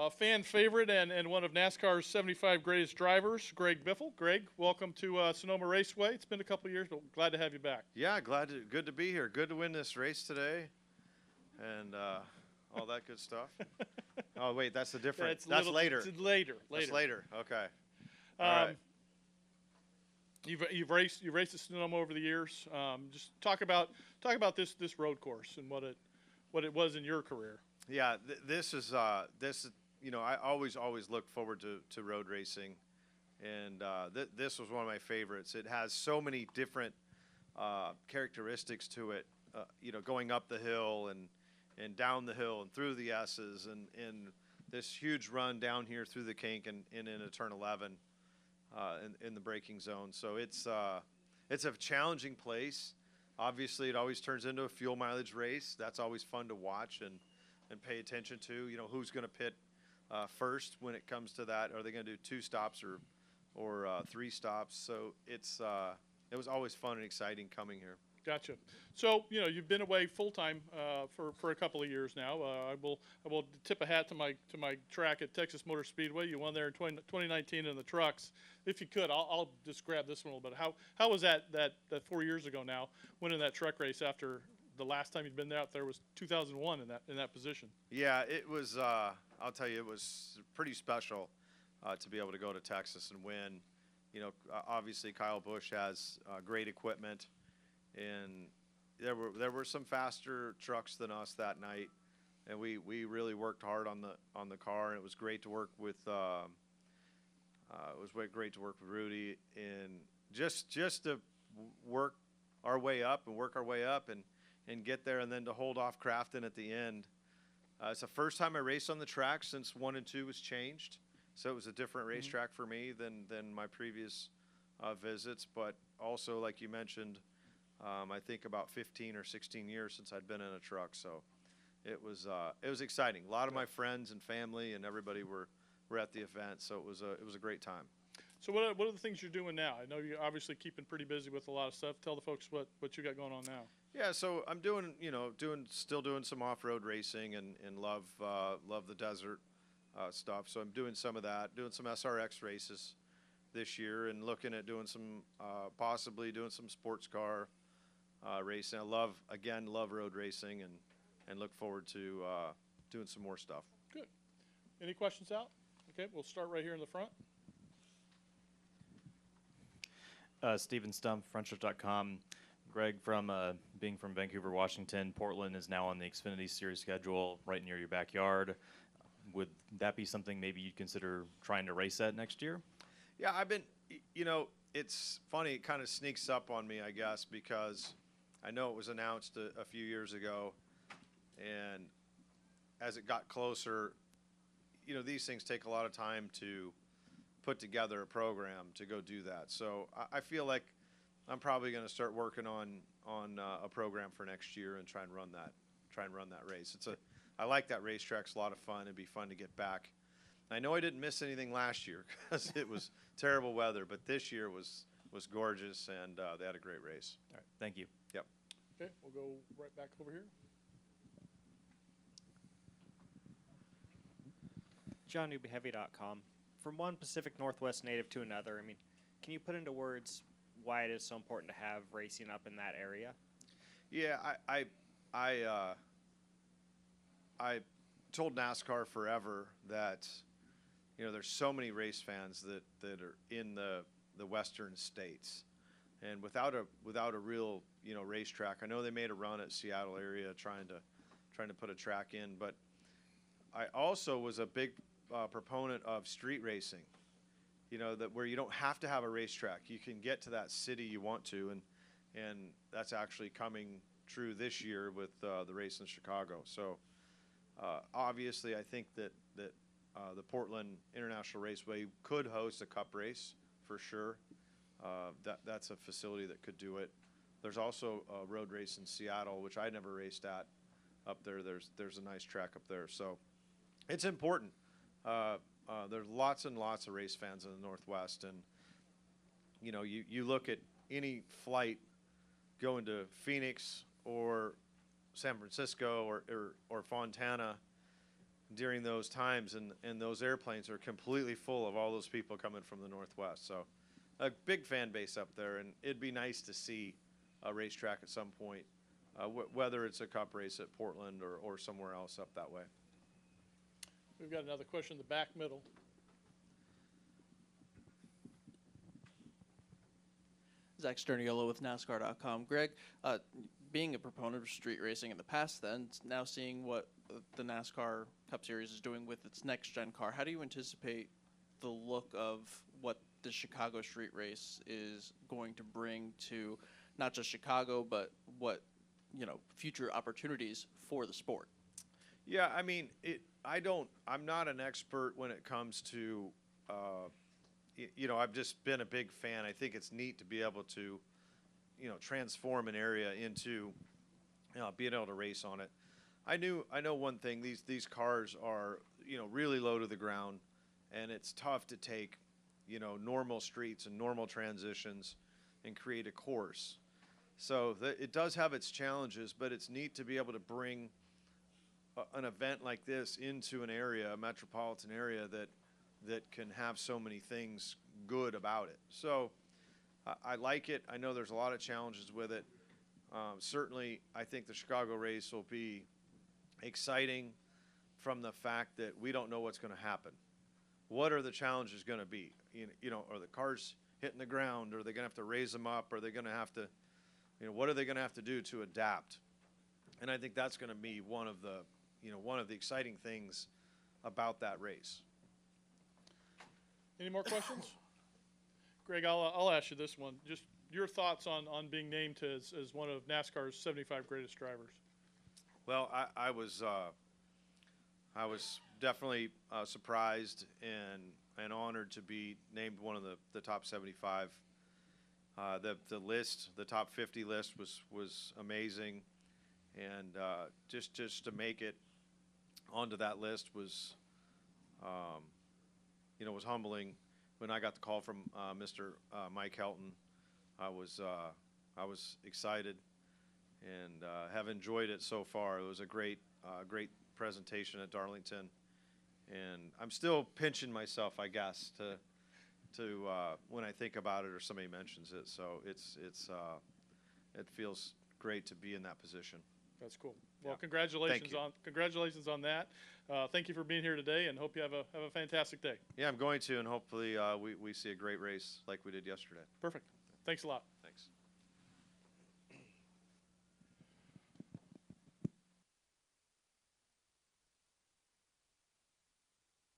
fan favorite and one of NASCAR's 75 greatest drivers, Greg Biffle. Greg, welcome to Sonoma Raceway. It's been a couple of years, but glad to have you back. Yeah, good to be here. Good to win this race today, and all that good stuff. Oh wait, that's the difference. That's later. It's later. That's later. Okay. All right. You've raced at Sonoma over the years. Just talk about this road course and what it was in your career. Yeah, this is I always look forward to road racing, and this was one of my favorites. It has so many different characteristics to it. Going up the hill and down the hill and through the S's and this huge run down here through the kink and in a turn 11 in the braking zone. So it's a challenging place. Obviously, it always turns into a fuel mileage race. That's always fun to watch and pay attention to. Who's going to pit first when it comes to that. Are they going to do 2 stops or 3 stops? So it was always fun and exciting coming here. Gotcha. So you've been away full time for a couple of years now. I will tip a hat to my track at Texas Motor Speedway. You won there in 2019 in the trucks. If you could, I'll just grab this one a little bit. How was that 4 years ago now, winning that truck race after the last time you'd been out there was 2001 in that position? Yeah, it was. I'll tell you, it was pretty special to be able to go to Texas and win. Obviously Kyle Busch has great equipment, and there were some faster trucks than us that night, and we really worked hard on the car, and it was great to work with. Great to work with Rudy, and just to work our way up and get there, and then to hold off Crafton at the end. It's the first time I raced on the track since 1 and 2 was changed, so it was a different racetrack for me than my previous visits. But also, like you mentioned, I think about 15 or 16 years since I'd been in a truck, so it was exciting. A lot of my friends and family and everybody were at the event, so it was a great time. So what are the things you're doing now? I know you're obviously keeping pretty busy with a lot of stuff. Tell the folks what you got going on now. Yeah, so I'm still doing some off-road racing and love the desert stuff. So I'm doing some of that, doing some SRX races this year, and looking at doing some possibly doing some sports car racing. I love road racing and look forward to doing some more stuff. Good. Any questions out? Okay, we'll start right here in the front. Steven Stump, frontstretch.com. Greg, being from Vancouver, Washington, Portland is now on the Xfinity Series schedule right near your backyard. Would that be something maybe you'd consider trying to race at next year? Yeah, I've been, it's funny, it kind of sneaks up on me, I guess, because I know it was announced a few years ago, and as it got closer, these things take a lot of time to put together a program to go do that. So I feel like I'm probably going to start working on a program for next year and try and run that race. I like that racetrack. It's a lot of fun. It'd be fun to get back. I know I didn't miss anything last year because it was terrible weather, but this year was gorgeous, and they had a great race. All right, thank you. Yep. Okay, we'll go right back over here. JohnNewbyHeavy.com. From one Pacific Northwest native to another, can you put into words why it is so important to have racing up in that area? Yeah, I told NASCAR forever that there's so many race fans that are in the western states, and without a real racetrack. I know they made a run at Seattle area trying to put a track in, but I also was a big proponent of street racing, that where you don't have to have a racetrack. You can get to that city you want to, and that's actually coming true this year with the race in Chicago. So obviously I think that the Portland International Raceway could host a cup race for sure. That's a facility that could do it. There's also a road race in Seattle, which I never raced at up there. There's a nice track up there. So it's important. There's lots and lots of race fans in the Northwest, and you look at any flight going to Phoenix or San Francisco or Fontana, during those times, and those airplanes are completely full of all those people coming from the Northwest. So a big fan base up there, and it'd be nice to see a racetrack at some point, whether it's a cup race at Portland or somewhere else up that way. We've got another question in the back middle. Zach Sterniolo with NASCAR.com. Greg, being a proponent of street racing in the past, then now seeing what the NASCAR Cup Series is doing with its next-gen car, how do you anticipate the look of what the Chicago street race is going to bring to not just Chicago, but what, future opportunities for the sport? Yeah, I mean, I'm not an expert when it comes to, I've just been a big fan. I think it's neat to be able to, transform an area into, being able to race on it. I know one thing, these cars are, really low to the ground, and it's tough to take, normal streets and normal transitions and create a course. So it does have its challenges, but it's neat to be able to bring an event like this into an area, a metropolitan area that can have so many things good about it. So I like it. I know there's a lot of challenges with it. Certainly, I think the Chicago race will be exciting from the fact that we don't know what's going to happen. What are the challenges going to be? Are the cars hitting the ground? Are they going to have to raise them up? Are they going to have to, what are they going to have to do to adapt? And I think that's going to be one of the exciting things about that race. Any more questions? Greg, I'll ask you this one. Just your thoughts on being named as one of NASCAR's 75 greatest drivers. Well, I was definitely surprised and honored to be named one of the top 75. The top 50 list was amazing, and just to make it onto that list was humbling. When I got the call from Mr. Mike Helton, I was excited and have enjoyed it so far. It was a great presentation at Darlington, and I'm still pinching myself, I guess, to when I think about it or somebody mentions it. So it feels great to be in that position. That's cool. Well, Yeah. congratulations on that. Thank you for being here today, and hope you have a fantastic day. Yeah, I'm going to, and hopefully we see a great race like we did yesterday. Perfect. Thanks a lot. Thanks.